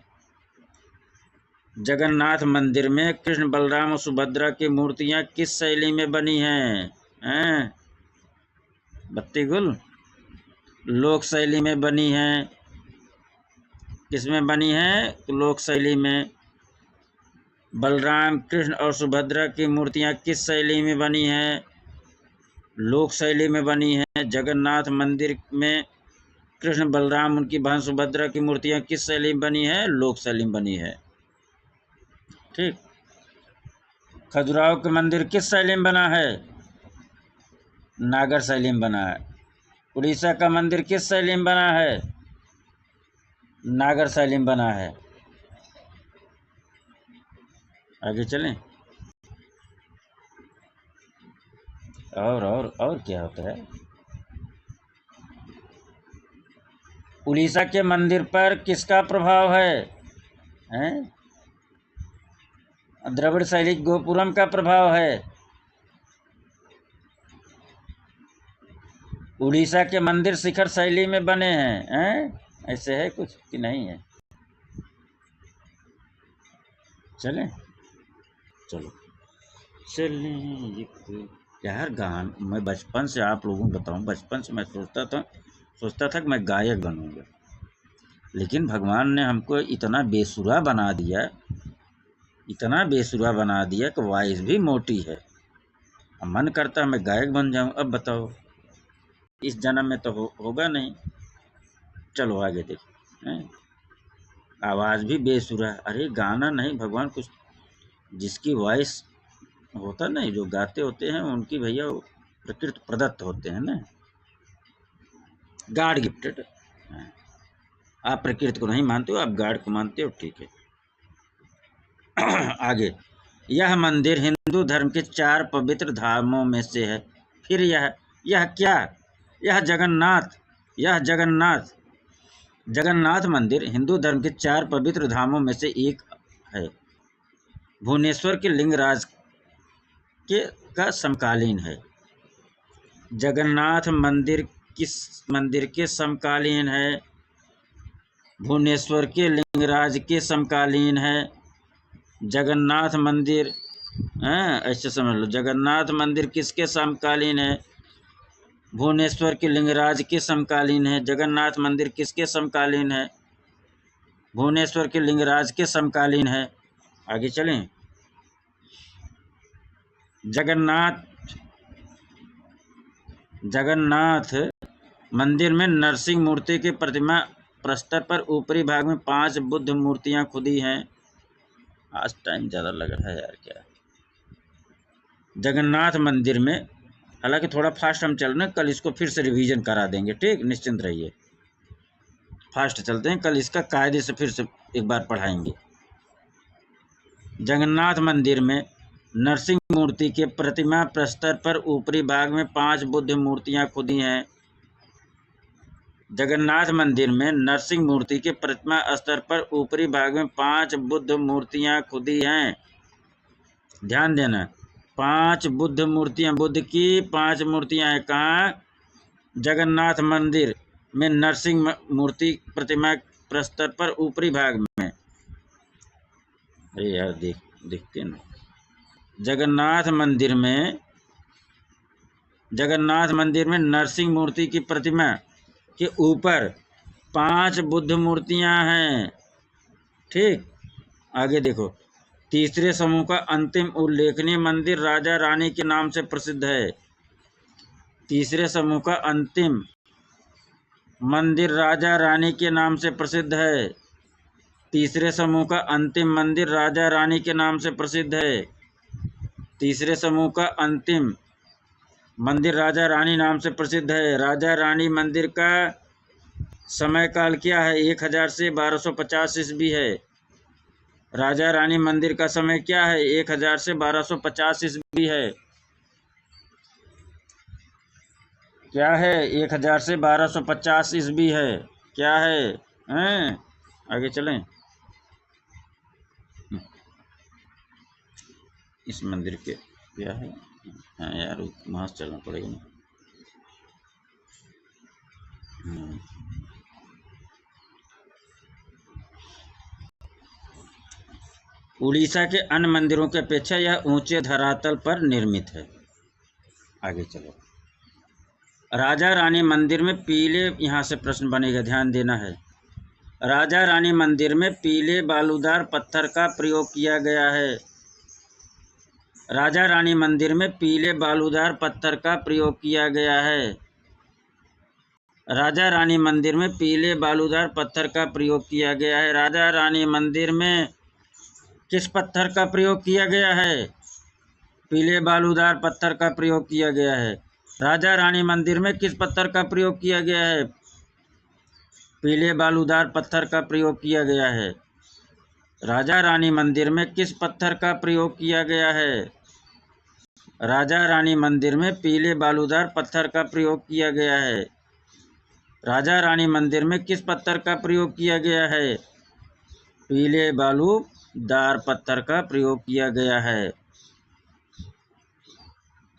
जगन्नाथ मंदिर में कृष्ण, बलराम और सुभद्रा की मूर्तियां किस शैली में बनी हैं? बत्ती गुल? लोक शैली में बनी हैं। किस में बनी है? तो लोक शैली में। बलराम, कृष्ण और सुभद्रा की मूर्तियां किस शैली में बनी हैं? लोक शैली में बनी हैं। जगन्नाथ मंदिर में कृष्ण, बलराम, उनकी बहन सुभद्रा की मूर्तियां किस शैली में बनी है? लोक शैली में बनी है। ठीक। खजुराहो के मंदिर किस शैली में बना है? नागर शैली में बना है। उड़ीसा का मंदिर किस शैली में बना है? नागर शैली में बना है। आगे चलें। और क्या होता है। उड़ीसा के मंदिर पर किसका प्रभाव है? हैं? द्रविड़ शैली गोपुरम का प्रभाव है। उड़ीसा के मंदिर शिखर शैली में बने हैं। ऐसे है कुछ कि नहीं है? चलें, चलो चलें। यार गान मैं बचपन से, आप लोगों को बताऊं, बचपन से मैं सोचता था कि मैं गायक बनूंगा, लेकिन भगवान ने हमको इतना बेसुरा बना दिया, इतना बेसुरा बना दिया कि वॉइस भी मोटी है। अब मन करता है मैं गायक बन जाऊं। अब बताओ, इस जन्म में तो होगा नहीं। चलो आगे देखो। आवाज़ भी बेसुरा। अरे गाना नहीं, भगवान कुछ जिसकी वॉइस होता नहीं, जो गाते होते हैं उनकी भैया प्रकृति प्रदत्त होते हैं ना, गॉड गिफ्टेड। आप प्रकृति को नहीं मानते हो, आप गॉड को मानते हो, ठीक है। आगे, यह मंदिर हिंदू धर्म के 4 पवित्र धामों में से है। फिर यह क्या? यह जगन्नाथ मंदिर हिंदू धर्म के 4 पवित्र धामों में से एक है। भुवनेश्वर के लिंगराज का समकालीन है। जगन्नाथ मंदिर किस मंदिर के समकालीन है? भुवनेश्वर के लिंगराज के समकालीन है। जगन्नाथ मंदिर, ऐसे समझ लो, जगन्नाथ मंदिर किसके समकालीन है? भुवनेश्वर के लिंगराज के समकालीन है। जगन्नाथ मंदिर किसके समकालीन है? भुवनेश्वर के लिंगराज के समकालीन है। आगे चलें। जगन्नाथ मंदिर में नरसिंह मूर्ति की प्रतिमा प्रस्तर पर ऊपरी भाग में 5 बुद्ध मूर्तियां खुदी हैं। आज टाइम ज़्यादा लग रहा है यार, क्या। जगन्नाथ मंदिर में, हालांकि थोड़ा फास्ट हम चल रहे हैं, कल इसको फिर से रिवीजन करा देंगे, ठीक, निश्चिंत रहिए। फास्ट चलते हैं, कल इसका कायदे से फिर से एक बार पढ़ाएंगे। जगन्नाथ मंदिर में नरसिंह मूर्ति के प्रतिमा प्रस्तर पर ऊपरी भाग में 5 बुद्ध मूर्तियां खुदी हैं। जगन्नाथ मंदिर में नरसिंह मूर्ति के प्रतिमा स्तर पर ऊपरी भाग में 5 बुद्ध मूर्तियां खुदी हैं। ध्यान देना, 5 बुद्ध मूर्तियां, बुद्ध की 5 मूर्तियां हैं। कहाँ? जगन्नाथ मंदिर में नरसिंह मूर्ति प्रतिमा प्रस्तर पर ऊपरी भाग में। अरे यार देखते ना, जगन्नाथ मंदिर में नरसिंह मूर्ति की प्रतिमा के ऊपर 5 बुद्ध मूर्तियां हैं, ठीक। आगे देखो, तीसरे समूह का अंतिम उल्लेखनीय मंदिर राजा रानी के नाम से प्रसिद्ध है। तीसरे समूह का अंतिम मंदिर राजा रानी के नाम से प्रसिद्ध है। तीसरे समूह का अंतिम मंदिर राजा रानी के नाम से प्रसिद्ध है। तीसरे समूह का अंतिम मंदिर राजा रानी नाम से प्रसिद्ध है। राजा रानी मंदिर का समय काल क्या है? 1000 से 1250 ईस्वी है। राजा रानी मंदिर का समय क्या है? 1000 से 1250 ईस्वी है। क्या है? 1000 से 1250 ईस्वी है। क्या है? हैं? आगे चलें। इस मंदिर के क्या है? हाँ यार, वहाँ से चलना पड़ेगा ना। उड़ीसा के अन्य मंदिरों की अपेक्षा यह ऊंचे धरातल पर निर्मित है। आगे चलो। राजा रानी मंदिर में पीले, यहाँ से प्रश्न बनेगा, ध्यान देना है। राजा रानी मंदिर में पीले बालूदार पत्थर का प्रयोग किया गया है। राजा रानी मंदिर में पीले बालूदार पत्थर का प्रयोग किया गया है। राजा रानी मंदिर में पीले बालूदार पत्थर का प्रयोग किया गया है। राजा रानी मंदिर में किस पत्थर का प्रयोग किया गया है? पीले बालूदार पत्थर का प्रयोग किया गया है। राजा रानी मंदिर में किस पत्थर का प्रयोग किया गया है? पीले बालूदार पत्थर का प्रयोग किया गया है। राजा रानी मंदिर में किस पत्थर का प्रयोग किया गया है? राजा रानी मंदिर में पीले बालूदार पत्थर का प्रयोग किया गया है। राजा रानी मंदिर में किस पत्थर का प्रयोग किया गया है? पीले बालूदार पत्थर का प्रयोग किया गया है।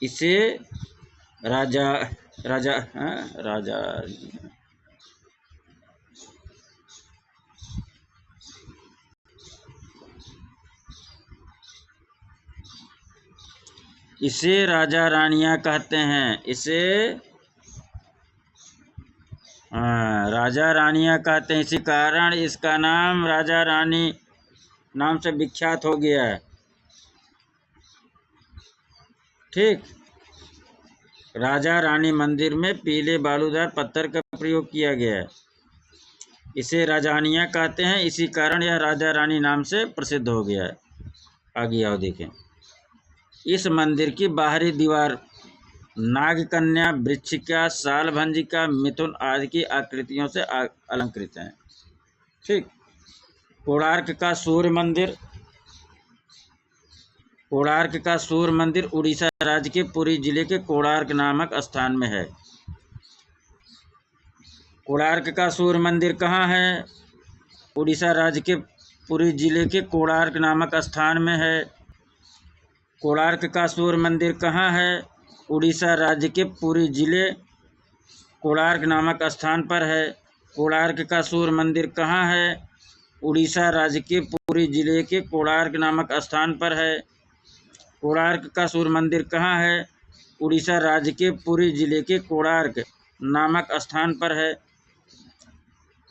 इसे राजा राजा राजा इसे राजा रानियां कहते हैं। इसे राजा रानियां कहते हैं। इसी कारण इसका नाम राजा रानी नाम से विख्यात हो गया है। ठीक। राजा रानी मंदिर में पीले बालूदार पत्थर का प्रयोग किया गया है। इसे राजानियां कहते हैं। इसी कारण यह राजा रानी नाम से प्रसिद्ध हो गया है। आगे आओ देखें। इस मंदिर की बाहरी दीवार नागकन्या, वृश्चिका, सालभंजिका, मिथुन आदि की आकृतियों से अलंकृत है। ठीक। कोणार्क का सूर्य मंदिर। कोणार्क का सूर्य मंदिर उड़ीसा राज्य के पुरी जिले के कोणार्क नामक स्थान में है। कोणार्क का सूर्य मंदिर कहाँ है? उड़ीसा राज्य के पुरी जिले के कोणार्क नामक स्थान में है। कोणार्क का सूर्य मंदिर कहाँ है? उड़ीसा राज्य के पुरी जिले कोणार्क नामक स्थान पर है। कोणार्क का सूर्य मंदिर कहाँ है? उड़ीसा राज्य के पुरी जिले के कोणार्क नामक स्थान पर है। कोणार्क का सूर्य मंदिर कहाँ है? उड़ीसा राज्य के पुरी जिले के कोणार्क नामक स्थान पर है।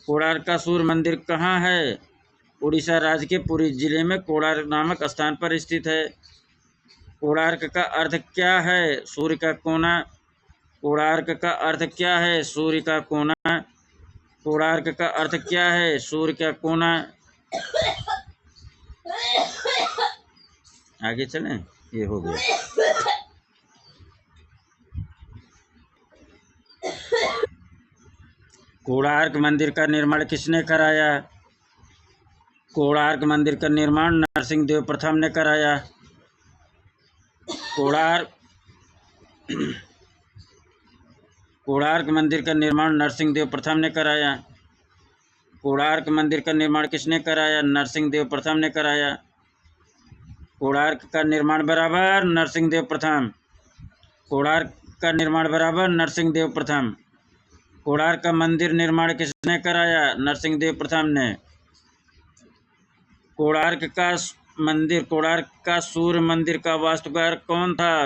कोणार्क का सूर्य मंदिर कहाँ है? उड़ीसा राज्य के पुरी जिले में कोणार्क नामक स्थान पर स्थित है। कोणार्क का अर्थ क्या है? सूर्य का कोना। कोणार्क का अर्थ क्या है? सूर्य का कोना। कोणार्क का अर्थ क्या है? सूर्य का कोना। आगे चलें। ये हो गया। कोणार्क मंदिर का निर्माण किसने कराया? कोणार्क मंदिर का निर्माण नरसिंह देव प्रथम ने कराया। कोणार्क मंदिर का निर्माण नरसिंह देव प्रथम ने कराया। कोणार्क मंदिर का निर्माण किसने कराया? नरसिंह देव प्रथम ने कराया। कोणार्क का निर्माण बराबर नरसिंह देव प्रथम। कोणार्क का निर्माण बराबर नरसिंह देव प्रथम। कोणार्क का मंदिर निर्माण किसने कराया? नरसिंह देव प्रथम ने। कोणार्क का सूर्य मंदिर का वास्तुकार कौन था?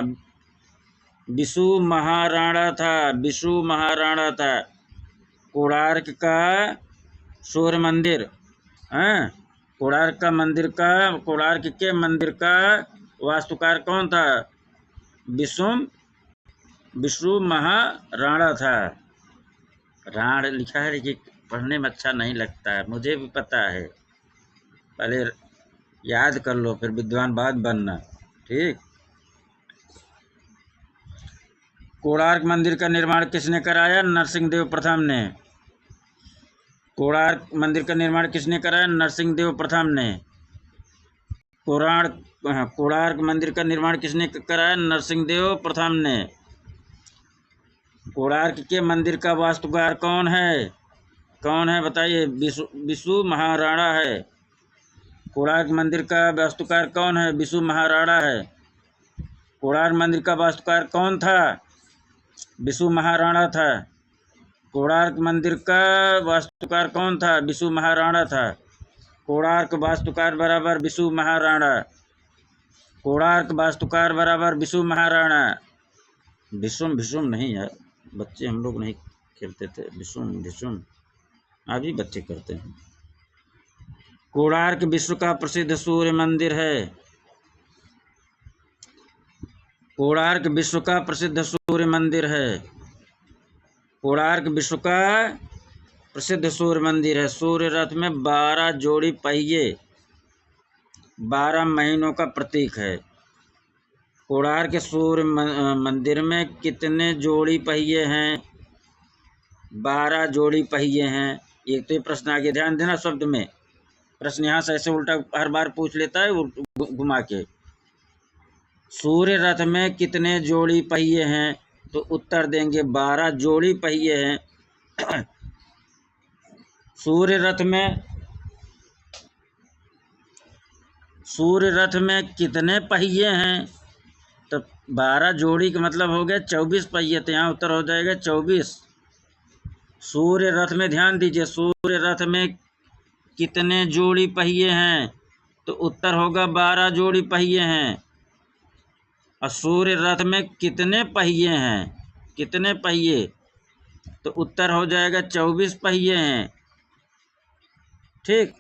विशु महाराणा था। विशु महाराणा था। कोणार्क का सूर्य मंदिर कोणार्क के मंदिर का वास्तुकार कौन था? विशु महाराणा था। राण लिखा है, लेकिन पढ़ने में अच्छा नहीं लगता है, मुझे भी पता है। पहले याद कर लो, फिर विद्वान बाद बनना। ठीक। कोणार्क मंदिर का निर्माण किसने कराया? नरसिंह देव प्रथम ने। कोणार्क मंदिर का निर्माण किसने कराया? नरसिंह देव प्रथम ने। कोणार्क मंदिर का निर्माण किसने कराया? नरसिंह देव प्रथम ने। कोणार्क के मंदिर का वास्तुकार कौन है? कौन है बताइए? विशु महाराणा है। कोणार्क मंदिर का वास्तुकार कौन है? विशु महाराणा है। कोणार्क मंदिर का वास्तुकार कौन था? विशु महाराणा था। कोणार्क मंदिर का वास्तुकार कौन था? विशु महाराणा था। कोणार्क वास्तुकार बराबर विशु महाराणा। कोणार्क वास्तुकार बराबर विशु महाराणा। विषुम नहीं यार, बच्चे हम लोग नहीं खेलते थे विषुम अभी बच्चे करते हैं। कोणार्क विश्व का प्रसिद्ध सूर्य मंदिर है। कोणार्क विश्व का प्रसिद्ध सूर्य मंदिर है। कोणार्क विश्व का प्रसिद्ध सूर्य मंदिर है। सूर्य रथ में 12 जोड़ी पहिए 12 महीनों का प्रतीक है। कोणार्क सूर्य मंदिर में कितने जोड़ी पहिए हैं? 12 जोड़ी पहिए हैं। एक तो ये प्रश्न आगे ध्यान देना शब्द में। प्रश्न यहाँ से ऐसे उल्टा हर बार पूछ लेता है घुमा के। सूर्य रथ में कितने जोड़ी पहिए हैं? तो उत्तर देंगे 12 जोड़ी पहिए हैं। सूर्य रथ में कितने पहिए हैं? तो 12 जोड़ी का मतलब हो गया 24 पहिए, तो यहाँ उत्तर हो जाएगा 24। सूर्य रथ में ध्यान दीजिए, सूर्य रथ में कितने जोड़ी पहिए हैं? तो उत्तर होगा 12 जोड़ी पहिए हैं। और सूर्य रथ में कितने पहिए हैं? कितने पहिए? तो उत्तर हो जाएगा 24 पहिए हैं। ठीक,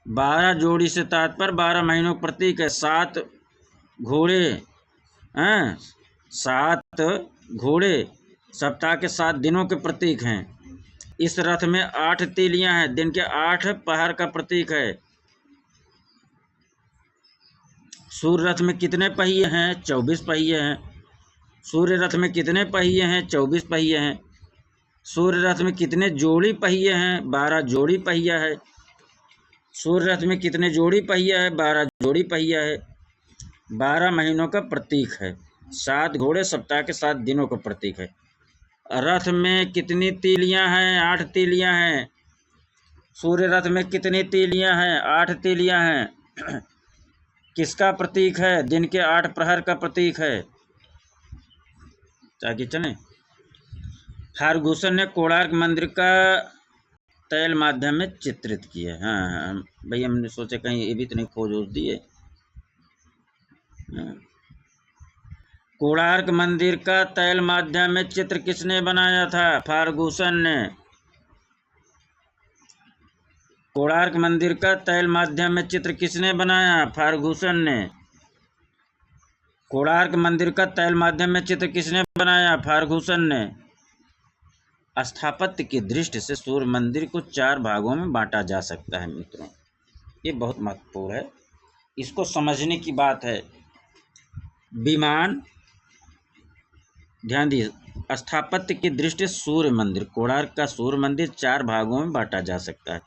12 जोड़ी से तात्पर्य 12 महीनों प्रतीक है। 7 घोड़े हैं, 7 घोड़े सप्ताह के 7 दिनों के प्रतीक हैं। इस रथ में 8 तीलियां हैं, दिन के 8 पहर का प्रतीक है। सूर्य रथ में कितने पहिए हैं? 24 पहिए हैं। सूर्य रथ में कितने पहिए हैं? 24 पहिए हैं। सूर्य रथ में कितने जोड़ी पहिए हैं? 12 जोड़ी पहिया है। सूर्य रथ में कितने जोड़ी पहिया है? 12 जोड़ी पहिया है। 12 महीनों का प्रतीक है। 7 घोड़े सप्ताह के 7 दिनों का प्रतीक है। रथ में कितनी तीलियां हैं? 8 तीलियां हैं। सूर्य रथ में कितनी तीलियां हैं? 8 तीलियां हैं। किसका प्रतीक है? दिन के 8 प्रहर का प्रतीक है। ताकि चले। फर्गुसन ने कोणार्क मंदिर का तैल माध्यम में चित्रित किया। हाँ भाई, हमने सोचा कहीं ये भी तो नहीं खोज हो दी है। कोणार्क मंदिर का तैल माध्यम में चित्र किसने बनाया था? फर्गुसन ने। कोणार्क मंदिर का तैल माध्यम में चित्र किसने बनाया? फर्गुसन ने। कोणार्क मंदिर का तैल माध्यम में चित्र किसने बनाया? फर्गुसन ने। स्थापत्य की दृष्टि से सूर्य मंदिर को 4 भागों में बांटा जा सकता है मित्रों। ये बहुत महत्वपूर्ण है, इसको समझने की बात है। विमान, ध्यान दीजिए, स्थापत्य की दृष्टि से सूर्य मंदिर, कोणार्क का सूर्य मंदिर 4 भागों में बांटा जा सकता है।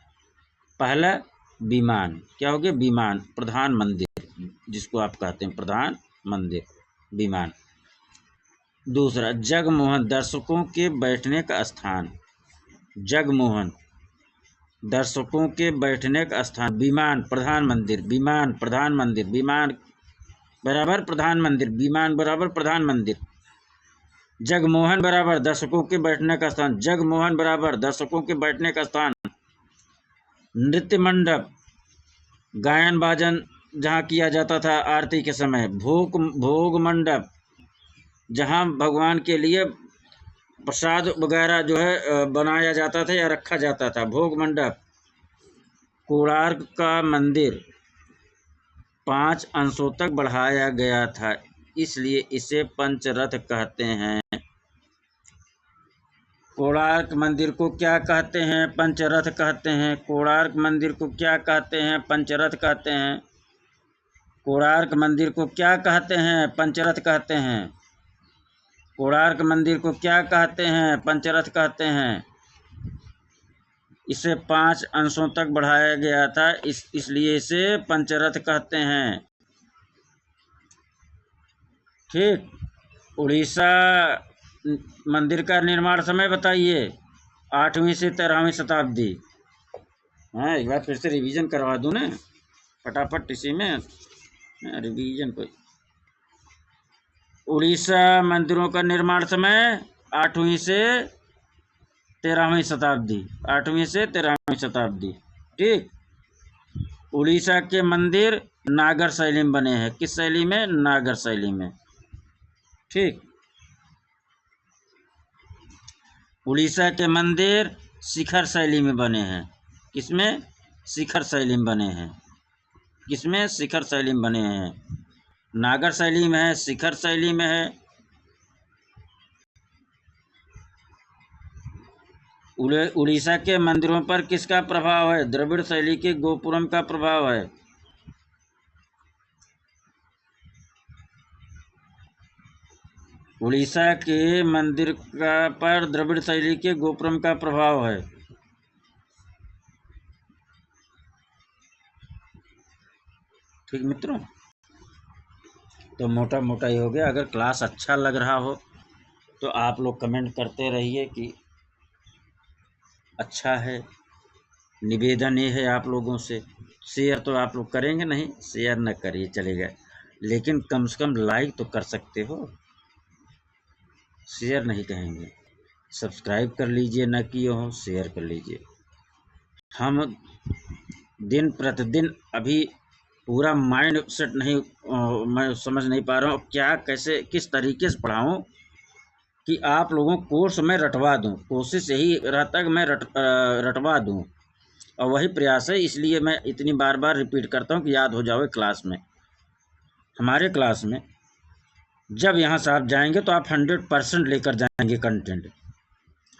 पहला विमान, क्या हो गया? विमान, प्रधान मंदिर जिसको आप कहते हैं प्रधान मंदिर, विमान। दूसरा जगमोहन, दर्शकों के बैठने का स्थान। जगमोहन, दर्शकों के बैठने का स्थान। विमान, प्रधान मंदिर, विमान, प्रधान मंदिर, विमान बराबर प्रधान मंदिर, विमान बराबर प्रधान मंदिर। जगमोहन बराबर दर्शकों के बैठने का स्थान, जगमोहन बराबर दर्शकों के बैठने का स्थान। नृत्य मंडप, गायन बाजन जहाँ किया जाता था आरती के समय। भोग मंडप, जहाँ भगवान के लिए प्रसाद वगैरह जो है बनाया जाता था या रखा जाता था, भोग मंडप। कोणार्क का मंदिर 5 अंशों तक बढ़ाया गया था, इसलिए इसे पंचरथ कहते हैं। कोणार्क मंदिर को क्या कहते हैं? पंचरथ कहते हैं। कोणार्क मंदिर को क्या कहते हैं? पंचरथ कहते हैं। कोणार्क मंदिर को क्या कहते हैं? पंचरथ कहते हैं। कोणार्क मंदिर को क्या कहते हैं? पंचरथ कहते हैं। इसे 5 अंशों तक बढ़ाया गया था, इसलिए इसे पंचरथ कहते हैं। ठीक। उड़ीसा मंदिर का निर्माण समय बताइए। 8वीं से 13वीं शताब्दी। हाँ, एक बार फिर से रिवीजन करवा दूँ ना फटाफट, इसी में रिवीजन को। उड़ीसा मंदिरों का निर्माण समय 8वीं से 13वीं शताब्दी, 8वीं से 13वीं शताब्दी। ठीक। उड़ीसा के मंदिर नागर शैली में बने हैं। किस शैली में? नागर शैली में। ठीक। उड़ीसा के मंदिर शिखर शैली में बने हैं। किसमें? शिखर शैली में बने हैं। किसमें? शिखर शैली में बने हैं। नागर शैली में है, शिखर शैली में है। उड़ीसा के मंदिरों पर किसका प्रभाव है? द्रविड़ शैली के गोपुरम का प्रभाव है। उड़ीसा के मंदिर पर द्रविड़ शैली के गोपुरम का प्रभाव है। ठीक मित्रों, तो मोटा मोटा ये हो गया। अगर क्लास अच्छा लग रहा हो तो आप लोग कमेंट करते रहिए कि अच्छा है। निवेदन ये है आप लोगों से, शेयर तो आप लोग करेंगे नहीं, शेयर न करिए चलेगा, लेकिन कम से कम लाइक तो कर सकते हो, शेयर नहीं कहेंगे। सब्सक्राइब कर लीजिए, न किए हो शेयर कर लीजिए। हम दिन प्रतिदिन अभी पूरा माइंड सेट नहीं, मैं समझ नहीं पा रहा हूँ क्या कैसे किस तरीके से पढ़ाऊँ कि आप लोगों को कोर्स में रटवा दूँ। कोशिश यही रहता है कि मैं रटवा दूँ, और वही प्रयास है, इसलिए मैं इतनी बार बार रिपीट करता हूँ कि याद हो जाओ। क्लास में, हमारे क्लास में जब यहाँ से आप जाएंगे तो आप 100% लेकर जाएंगे कंटेंट।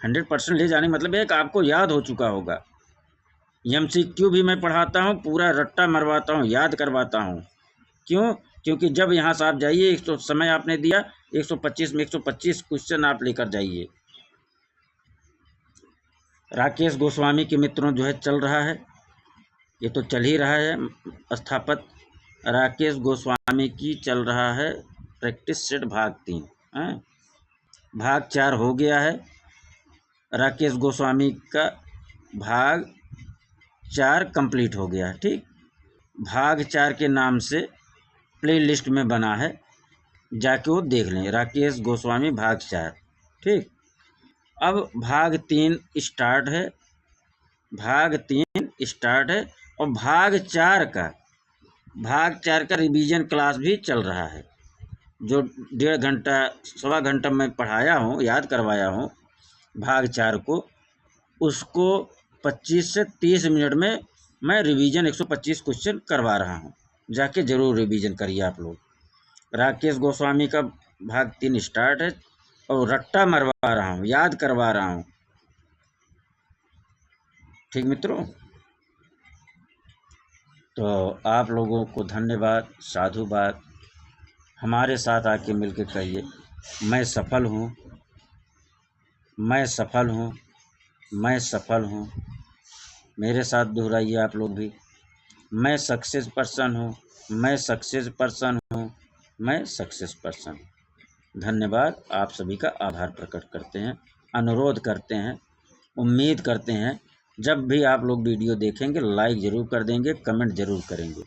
100% ले जाने मतलब है कि आपको याद हो चुका होगा। MCQ भी मैं पढ़ाता हूँ, पूरा रट्टा मरवाता हूँ, याद करवाता हूँ। क्यों? क्योंकि जब यहाँ से आप जाइए, 100 समय आपने दिया, 125 में 125 क्वेश्चन आप लेकर जाइए। राकेश गोस्वामी के मित्रों जो है चल रहा है, ये तो चल ही रहा है। स्थापत राकेश गोस्वामी की चल रहा है प्रैक्टिस सेट भाग 3 है। भाग 4 हो गया है। राकेश गोस्वामी का भाग 4 कंप्लीट हो गया है। ठीक, भाग 4 के नाम से प्ले लिस्ट में बना है, जाके वो देख लें, राकेश गोस्वामी भाग 4। ठीक, अब भाग 3 स्टार्ट है, भाग 3 स्टार्ट है, और भाग 4 का रिवीजन क्लास भी चल रहा है। जो 1.5 घंटा 1.25 घंटा मैं पढ़ाया हूँ, याद करवाया हूँ भाग 4 को, उसको 25 से 30 मिनट में मैं रिवीजन 125 क्वेश्चन करवा रहा हूँ। जाके ज़रूर रिवीजन करिए आप लोग। राकेश गोस्वामी का भाग 3 स्टार्ट है, और रट्टा मरवा रहा हूँ, याद करवा रहा हूँ। ठीक मित्रों, तो आप लोगों को धन्यवाद, साधुवाद। हमारे साथ आके मिलके कहिए, मैं सफल हूँ, मैं सफल हूँ, मैं सफल हूँ। मेरे साथ दोहराइए आप लोग भी, मैं सक्सेस पर्सन हूँ, मैं सक्सेस पर्सन हूँ, मैं सक्सेस पर्सन। धन्यवाद, आप सभी का आभार प्रकट करते हैं, अनुरोध करते हैं, उम्मीद करते हैं जब भी आप लोग वीडियो देखेंगे लाइक ज़रूर कर देंगे, कमेंट ज़रूर करेंगे।